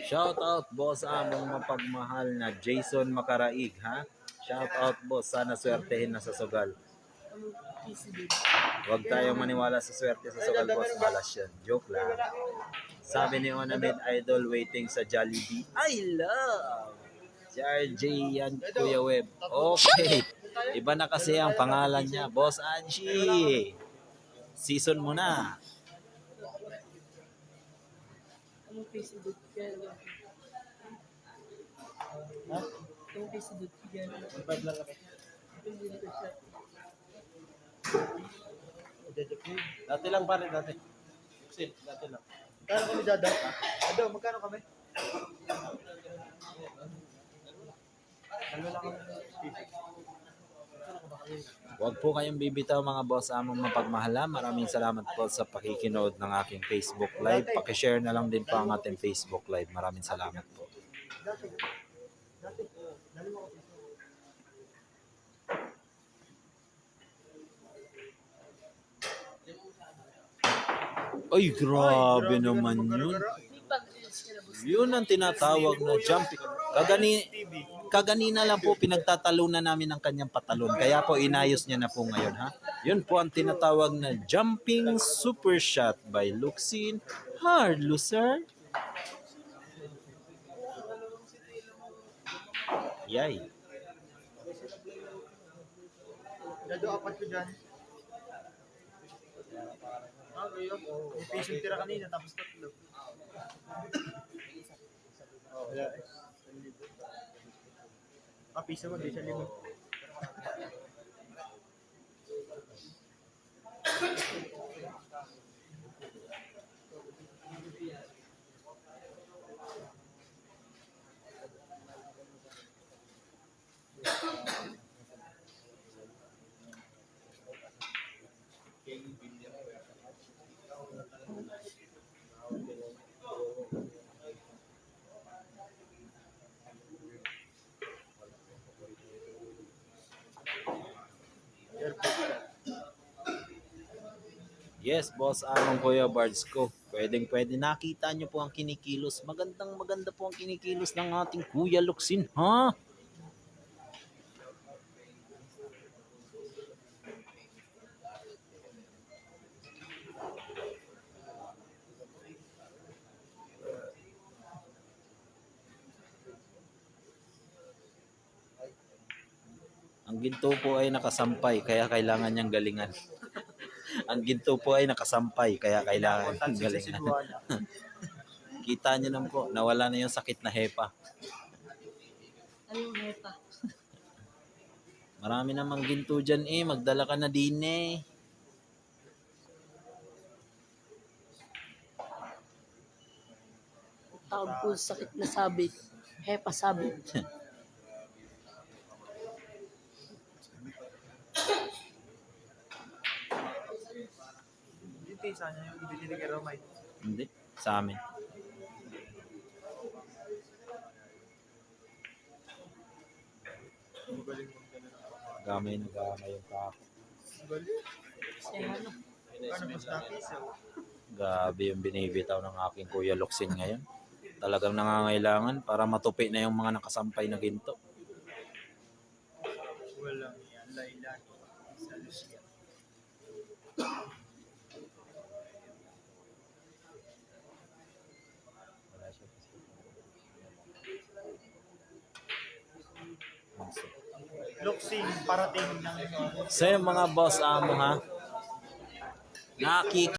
Shout out boss among mapagmahal na Jason Makaraig ha. Shout out boss, sana swertehin na sa sugal. Huwag tayong maniwala sa swerte sa sugal boss, malas yan. Joke lang. Sabi ni Onamid Idol waiting sa Jollibee. I love si RJ yan Kuya Web. Okay. Iba na kasi ang pangalan niya. Boss Angie. Season mo na. Anong Facebook yan? Ha? Anong Facebook yan? Subscribe lang kami. Dati lang pare, dati. Sin, dati lang. Magkano kami dada? Ado, magkano kami? Dalawa lang kami. Huwag po kayong bibitaw mga boss among mapagmahala. Maraming salamat po sa pakikinood ng aking Facebook Live. Pakishare na lang din po ang ating Facebook Live. Maraming salamat po. Dati. Dalawa ko. Ay, grabe naman yun. Yun ang tinatawag na jumping. Kaganina lang po pinagtatalunan namin ang kanyang patalon. Kaya po inayos niya na po ngayon ha. Yun po ang tinatawag na jumping super shot by Luxin Hard Loser. Yay. Dado apat ko dyan. May pisong tira kanina tapos tatlo. Piso mo, di siya limo. Yes, boss among Kuya Bards ko. Pwede nakita nyo po ang kinikilos. Maganda po ang kinikilos ng ating Kuya Luxin, ha? Ang ginto po ay nakasampay, kaya kailangan niyang galingan. Ang ginto po ay nakasampay, kaya kailangan niyang galingan. Kita niyo naman po, nawala na yung sakit na hepa. Anong hepa? Marami namang ginto dyan eh, magdala ka na din eh. Tawag po sa sakit na sabit. Hepa sabit. Hindi, sana yung ibili kay Romay. Hindi, sa amin. Gamay yung kako. Kaya ano? Ano basta piso? Grabe yung binibitaw ng aking Kuya Luxin ngayon. Talagang nangangailangan para matupi na yung mga nakasampay na ginto. Walang yan, Layla. Sa Lucia. Luxing parating ng So yung mga boss amo ha, nakikita